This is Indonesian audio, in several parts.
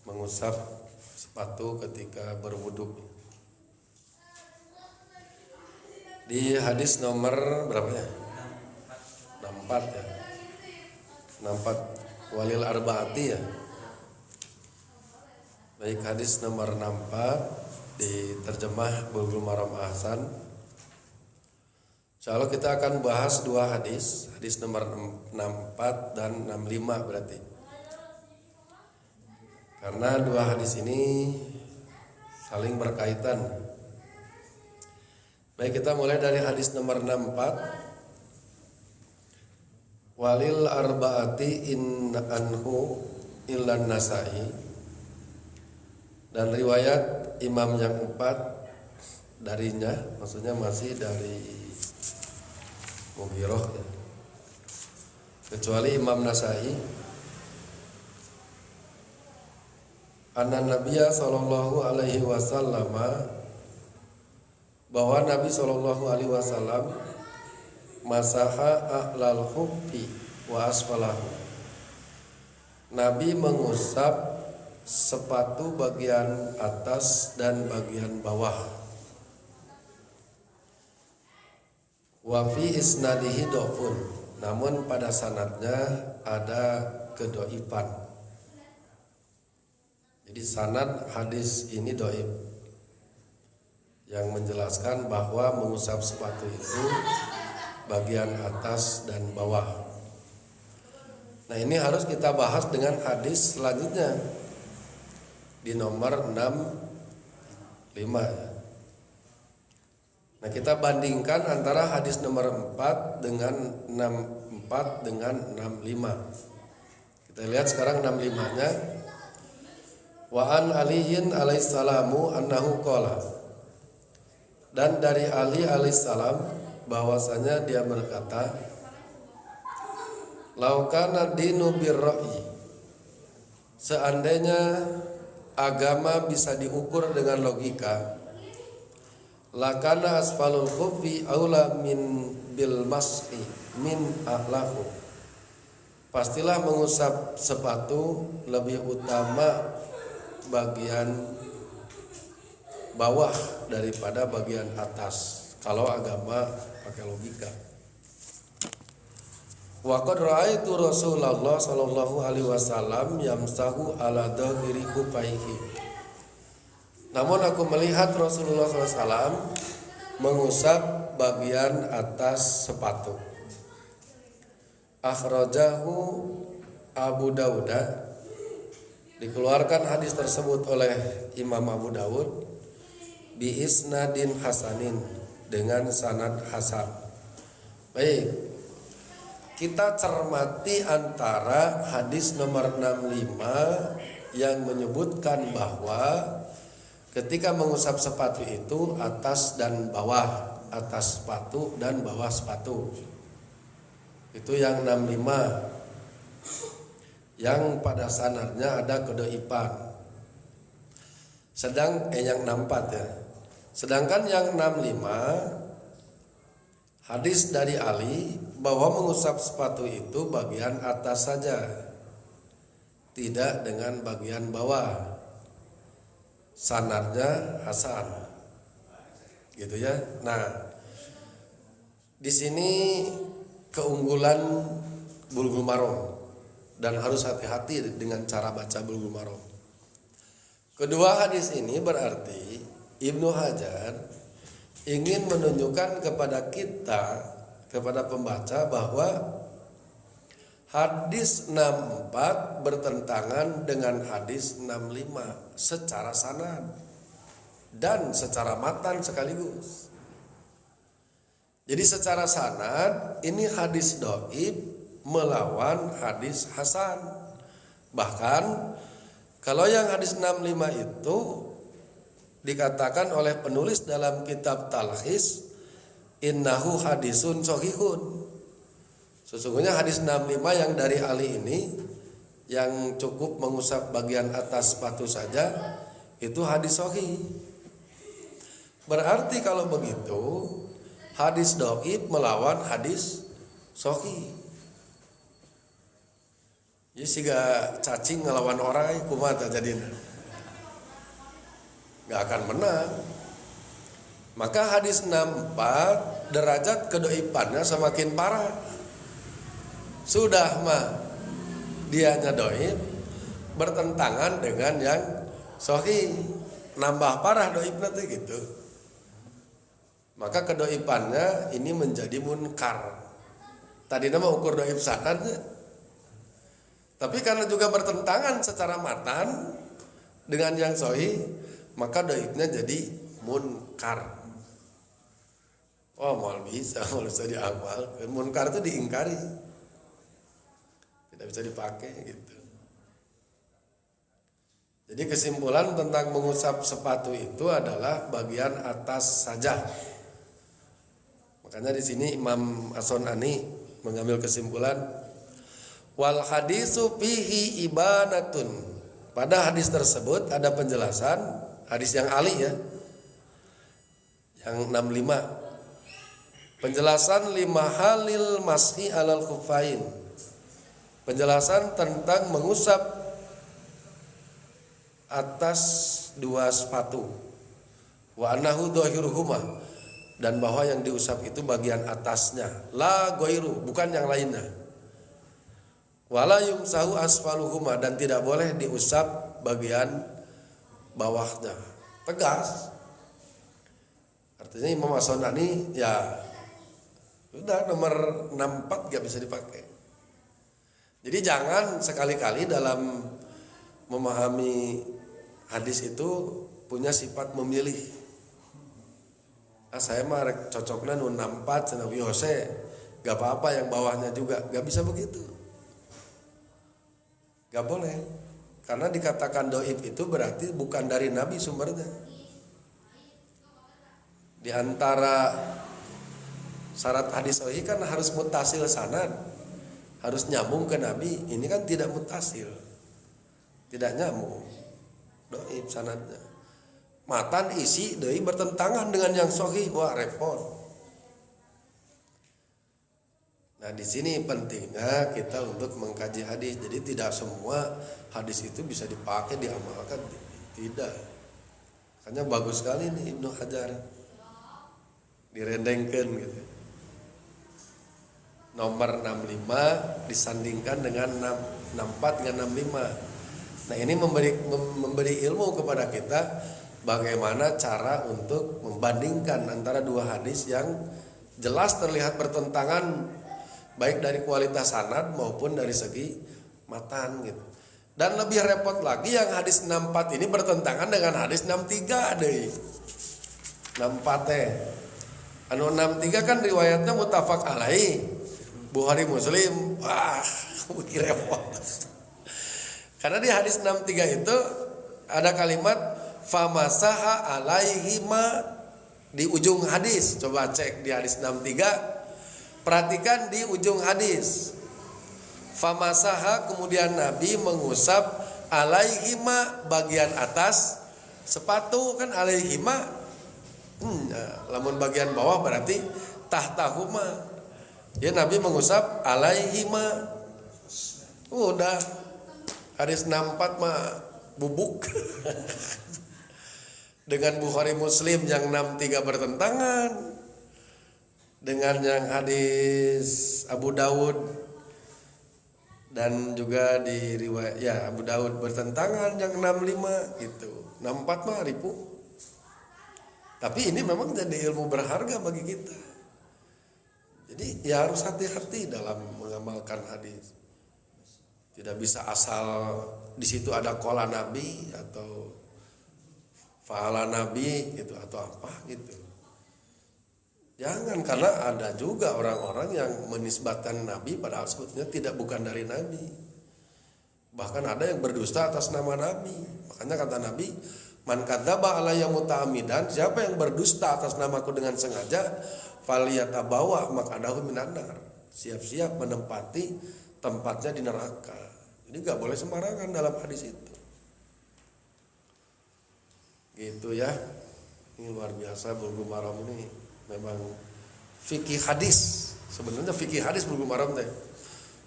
mengusap sepatu ketika berwudu. Di hadis nomor berapa ya? 64 ya. 64 walil arbaati ya. Baik, hadis nomor 64 di terjemah Bulughul Maram Ahsan. Insyaallah kita akan bahas dua hadis, hadis nomor 64 dan 65 berarti. Karena dua hadis ini saling berkaitan. Baik, kita mulai dari hadis nomor 64. Walil arbaati in anhu illan Nasa'i. Dan riwayat imam yang 4 darinya, maksudnya masih dari Mughirah ya. Kecuali Imam Nasa'i. Anna Nabiyya sallallahu alaihi wasallam, bahwa Nabi sallallahu alaihi wasallam masaha a'lal khuffi wa asfalahu. Nabi mengusap sepatu bagian atas dan bagian bawah. Wa fi isnadihi dhafun, namun pada sanadnya ada kedoifan. Jadi sanad hadis ini doif, yang menjelaskan bahwa mengusap sepatu itu bagian atas dan bawah. Nah, ini harus kita bahas dengan hadis selanjutnya di nomor 65 ya. Nah, kita bandingkan antara hadis nomor 4 dengan 64 dengan 65. Kita lihat sekarang 65-nya. Wa an aliyin alaihissalamu annahu qala. Dan dari Ali alaihissalam bahwasanya dia berkata, laukana dinu birra'i, seandainya agama bisa diukur dengan logika, lakana asfalul khuffi aula min bil mas'i min a'lahu, pastilah mengusap sepatu lebih utama bagian bawah daripada bagian atas kalau agama pakai logika. Wa qad ra'aitu Rasulullah sallallahu alaihi wasallam yamsahu ala dhahiri kufaihi. Namun aku melihat Rasulullah SAW mengusap bagian atas sepatu. Akhrajahu Abu Dawud. Dikeluarkan hadis tersebut oleh Imam Abu Dawud bi isnadin hasanin, dengan sanad hasan. Baik, kita cermati antara hadis nomor 65 yang menyebutkan bahwa ketika mengusap sepatu itu atas dan bawah, atas sepatu dan bawah sepatu. Itu yang 65. Yang pada sanadnya ada kedoifan. Yang 64 ya. Sedangkan yang 65 hadis dari Ali bahwa mengusap sepatu itu bagian atas saja, tidak dengan bagian bawah. Sanadnya hasan, gitu ya. Nah, di sini keunggulan Bulughul Maram, dan harus hati-hati dengan cara baca Bulughul Maram. Kedua hadis ini berarti Ibnu Hajar ingin menunjukkan kepada kita, kepada pembaca, bahwa hadis 64 bertentangan dengan hadis 65 secara sanad dan secara matan sekaligus. Jadi secara sanad ini hadis dhaif melawan hadis hasan. Bahkan kalau yang hadis 65 itu dikatakan oleh penulis dalam kitab Talkhis, innahu hadisun shahihun. Sesungguhnya hadis 65 yang dari Ali ini, yang cukup mengusap bagian atas sepatu saja, itu hadis sahih. Berarti kalau begitu hadis dhaif melawan hadis sahih. Ya siga cacing ngelawan orang kumaha tah jadina. Gak akan menang. Maka hadis 64 derajat kedoipannya semakin parah. Sudah mah dianya doib bertentangan dengan yang sahih, nambah parah doibnya tuh gitu. Maka kedoipannya ini menjadi munkar. Tadi nama ukur doib sanadnya. Tapi karena juga bertentangan secara matan dengan yang sahih, maka doibnya jadi munkar. Oh, mal bisa diamal. Munkar itu diingkari, tidak bisa dipakai gitu. Jadi kesimpulan tentang mengusap sepatu itu adalah bagian atas saja. Makanya di sini Imam As-Sun'ani mengambil kesimpulan wal hadisu fihi ibanatun. Pada hadis tersebut ada penjelasan, hadis yang Ali ya, yang 65. Penjelasan lima halil mashi alal khufain. Penjelasan tentang mengusap atas dua sepatu. Wa annahu dhahiruhuma, dan bahwa yang diusap itu bagian atasnya, la ghairu, bukan yang lainnya. Wala yumsahu asfaluhuma, dan tidak boleh diusap bagian bawahnya. Tegas. Artinya Imam As-Sun'ani ya sudah nomor 64 gak bisa dipakai. Jadi jangan sekali-kali dalam memahami hadis itu punya sifat memilih. Saya mah cocoknya nun 64 cenah wiose, gak apa-apa yang bawahnya juga, gak bisa begitu. Gak boleh. Karena dikatakan doib itu berarti bukan dari Nabi sumbernya. Di antara syarat hadis sahih kan harus muttasil sanad, harus nyambung ke Nabi. Ini kan tidak muttasil, tidak nyambung, doib sanadnya. Matan isi doi bertentangan dengan yang sahih, wah repot. Nah di sini pentingnya kita untuk mengkaji hadis. Jadi tidak semua hadis itu bisa dipakai diamalkan, tidak. Makanya bagus sekali nih Ibnu Hajar direndengkan gitu. Nomor 65 disandingkan dengan 64 dengan 65. Nah ini memberi ilmu kepada kita bagaimana cara untuk membandingkan antara dua hadis yang jelas terlihat bertentangan baik dari kualitas sanad maupun dari segi matan gitu. Dan lebih repot lagi yang hadis 64 ini bertentangan dengan hadis 63 deh. 64 teh. Anu 63 kan riwayatnya muttafaq alaih, Bukhari Muslim. Wah, mikir repot. Karena di hadis 63 itu ada kalimat famasaha alaihima di ujung hadis. Coba cek di hadis 63. Perhatikan di ujung hadis. Famasaha, kemudian Nabi mengusap alaihima bagian atas sepatu, kan alaihima. Lamun bagian bawah berarti tahtahuma. Ya Nabi mengusap alaihima. Udah hadis 64 mah bubuk. Dengan Bukhari Muslim yang 63 bertentangan, dengan yang hadis Abu Daud dan juga di riwayat ya Abu Daud bertentangan yang 65 gitu. 64 mah ribu. Tapi ini memang jadi ilmu berharga bagi kita. Jadi ya harus hati-hati dalam mengamalkan hadis. Tidak bisa asal di situ ada qola Nabi atau fa'ala Nabi gitu atau apa gitu. Jangan, karena ada juga orang-orang yang menisbatkan Nabi padahal sebetulnya bukan dari Nabi. Bahkan ada yang berdusta atas nama Nabi. Makanya kata Nabi, man kadzaba alayya muta'ammidan, siapa yang berdusta atas namaku dengan sengaja, falyatabawa maq'adahu minan nar. Siap-siap menempati tempatnya di neraka. Jadi enggak boleh sembarangan dalam hadis itu. Gitu ya. Ini luar biasa Bulughul Maram ini. Memang fikih hadis. Sebenarnya fikih hadis Bulughul Maram teh.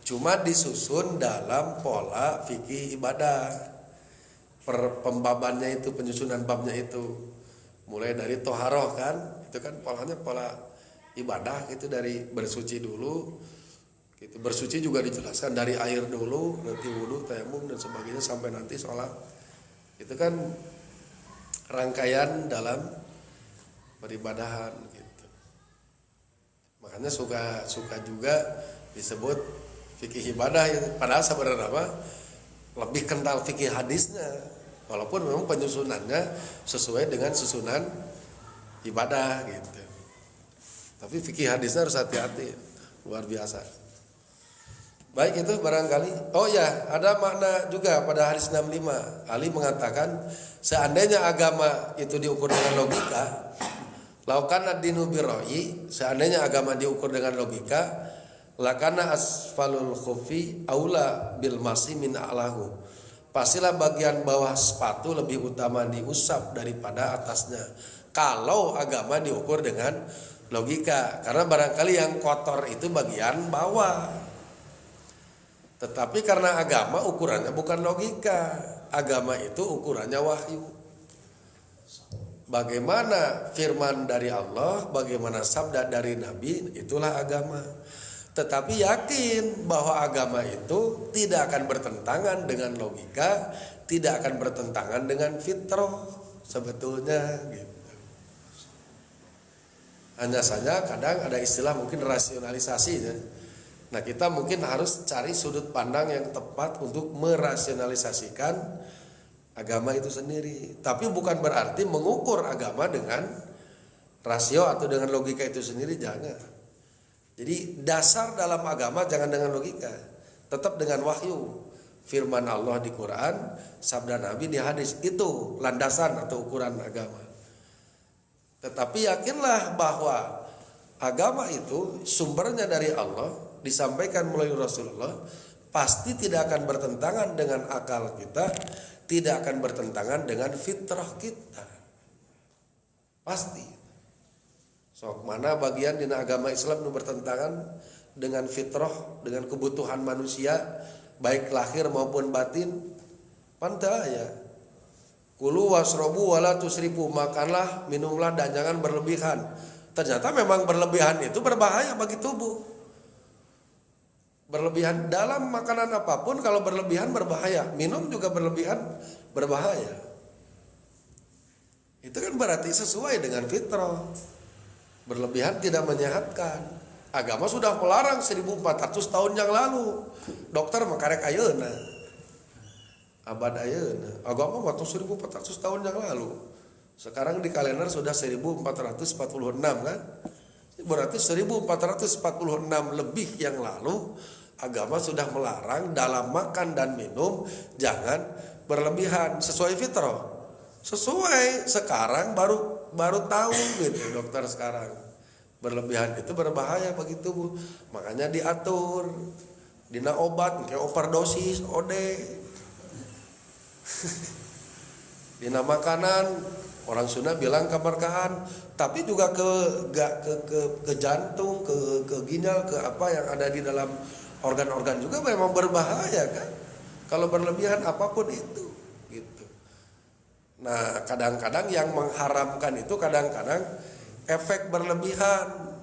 Cuma disusun dalam pola fikih ibadah. Pembabannya itu, penyusunan babnya itu mulai dari toharoh kan, itu kan polanya pola ibadah gitu, dari bersuci dulu gitu. Bersuci juga dijelaskan dari air dulu, nanti wudu, tayamum dan sebagainya sampai nanti sholat. Itu kan rangkaian dalam peribadahan gitu. Makanya suka juga disebut fikih ibadah ya. Padahal sebenarnya apa? Lebih kental fikih hadisnya. Walaupun memang penyusunannya sesuai dengan susunan ibadah gitu. Tapi fikih hadisnya harus hati-hati, luar biasa. Baik, itu barangkali. Oh ya, ada makna juga pada hadis 65. Ali mengatakan, seandainya agama itu diukur dengan logika, laukana dinu biroi, seandainya agama diukur dengan logika, lakana asfalul khufi aula bil masi min a'lahu. Pastilah bagian bawah sepatu lebih utama diusap daripada atasnya. Kalau agama diukur dengan logika, karena barangkali yang kotor itu bagian bawah. Tetapi karena agama ukurannya bukan logika, agama itu ukurannya wahyu. Bagaimana firman dari Allah, bagaimana sabda dari Nabi, itulah agama. Tetapi yakin bahwa agama itu tidak akan bertentangan dengan logika, tidak akan bertentangan dengan fitrah sebetulnya gitu. Hanya saja kadang ada istilah mungkin rasionalisasinya. Nah, kita mungkin harus cari sudut pandang yang tepat untuk merasionalisasikan agama itu sendiri. Tapi bukan berarti mengukur agama dengan rasio atau dengan logika itu sendiri, jangan. Jadi dasar dalam agama jangan dengan logika, tetap dengan wahyu. Firman Allah di Quran, sabda Nabi di hadis, itu landasan atau ukuran agama. Tetapi yakinlah bahwa agama itu sumbernya dari Allah, disampaikan melalui Rasulullah, pasti tidak akan bertentangan dengan akal kita, tidak akan bertentangan dengan fitrah kita. Pasti. So, mana bagian dina agama Islam itu bertentangan dengan fitrah, dengan kebutuhan manusia, baik lahir maupun batin? Pantaya. Kulu wasrobu wala tusrifu, makanlah, minumlah dan jangan berlebihan. Ternyata memang berlebihan itu berbahaya bagi tubuh. Berlebihan dalam makanan apapun, kalau berlebihan berbahaya. Minum juga berlebihan berbahaya. Itu kan berarti sesuai dengan fitrah. Berlebihan tidak menyehatkan. Agama sudah melarang 1400 tahun yang lalu. Dokter makarek ayeuna. Abad ayeuna. Agama waktu 1400 tahun yang lalu. Sekarang di kalender sudah 1446 kan? Berarti 1446 lebih yang lalu agama sudah melarang dalam makan dan minum jangan berlebihan, sesuai fitrah. Sesuai, sekarang baru tahu gitu dokter sekarang. Berlebihan itu berbahaya bagi tubuh. Makanya diatur. Dina obat kayak overdosis, OD. Dina makanan orang Sunda bilang keberkahan, tapi juga ke jantung, ke ginjal, ke apa yang ada di dalam organ-organ juga memang berbahaya kan. Kalau berlebihan apapun itu gitu. Nah, kadang-kadang yang mengharamkan itu kadang-kadang efek berlebihan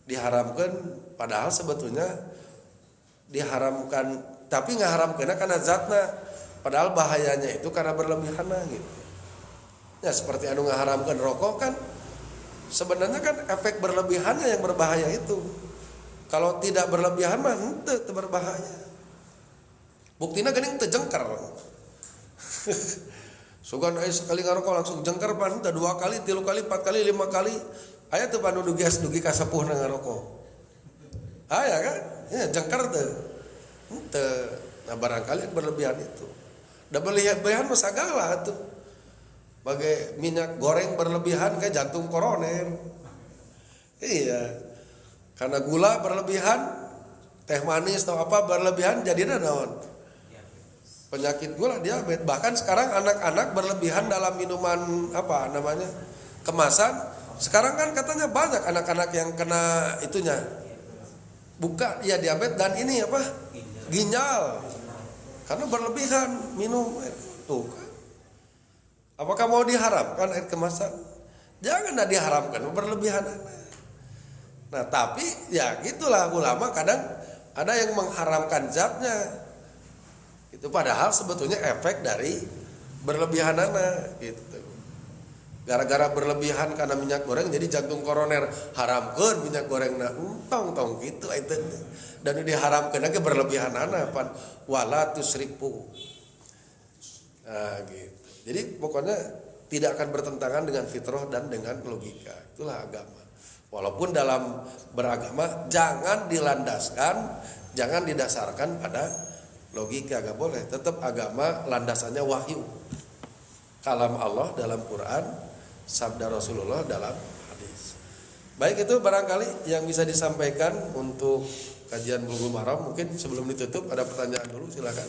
diharamkan, padahal sebetulnya diharamkan, tapi ngaharamkeunna karena zatna, padahal bahayanya itu karena berlebihan gitu. Ya seperti anu ngaharamkan rokok kan, sebenarnya kan efek berlebihannya yang berbahaya itu. Kalau tidak berlebihan mah henteu teu berbahaya. Buktina geuning teu jengker. Sugan aya sekali ngarokok langsung jengker pan teu 2 kali, 3 kali, 4 kali, 5 kali. Aya teu panu dugi ka sepuhna ngarokok. Aya kan? Ya jengker teu. Henteu. Nah barangkali berlebihan itu. Da berlebihan mah sagala atuh. Bagai minyak goreng berlebihan kayak jantung koroner. Iya. Karena gula berlebihan, teh manis atau apa berlebihan jadinya naon? Penyakit gula, diabetes. Bahkan sekarang anak-anak berlebihan dalam minuman apa namanya? Kemasan. Sekarang kan katanya banyak anak-anak yang kena itunya. bukan ya diabetes dan ini apa? Ginjal. Karena berlebihan minum tuh kan. Apakah mau diharamkan air kemasan? Jangan diharamkan berlebihan. Nah, tapi ya gitulah ulama kadang ada yang mengharamkan zatnya. Itu padahal sebetulnya efek dari berlebihan gitu. Gara-gara berlebihan karena minyak goreng jadi jantung koroner, haramkeun minyak goreng tong gitu itu. Dan diharamkan lagi berlebihan pan wala tusrifu. Nah, gitu. Jadi pokoknya tidak akan bertentangan dengan fitrah dan dengan logika. Itulah agama. Walaupun dalam beragama jangan dilandaskan, jangan didasarkan pada logika, gak boleh. Tetap agama landasannya wahyu. Kalam Allah dalam Quran, sabda Rasulullah dalam hadis. Baik, itu barangkali yang bisa disampaikan untuk kajian Bulughul Maram. Mungkin sebelum ditutup ada pertanyaan dulu, silakan.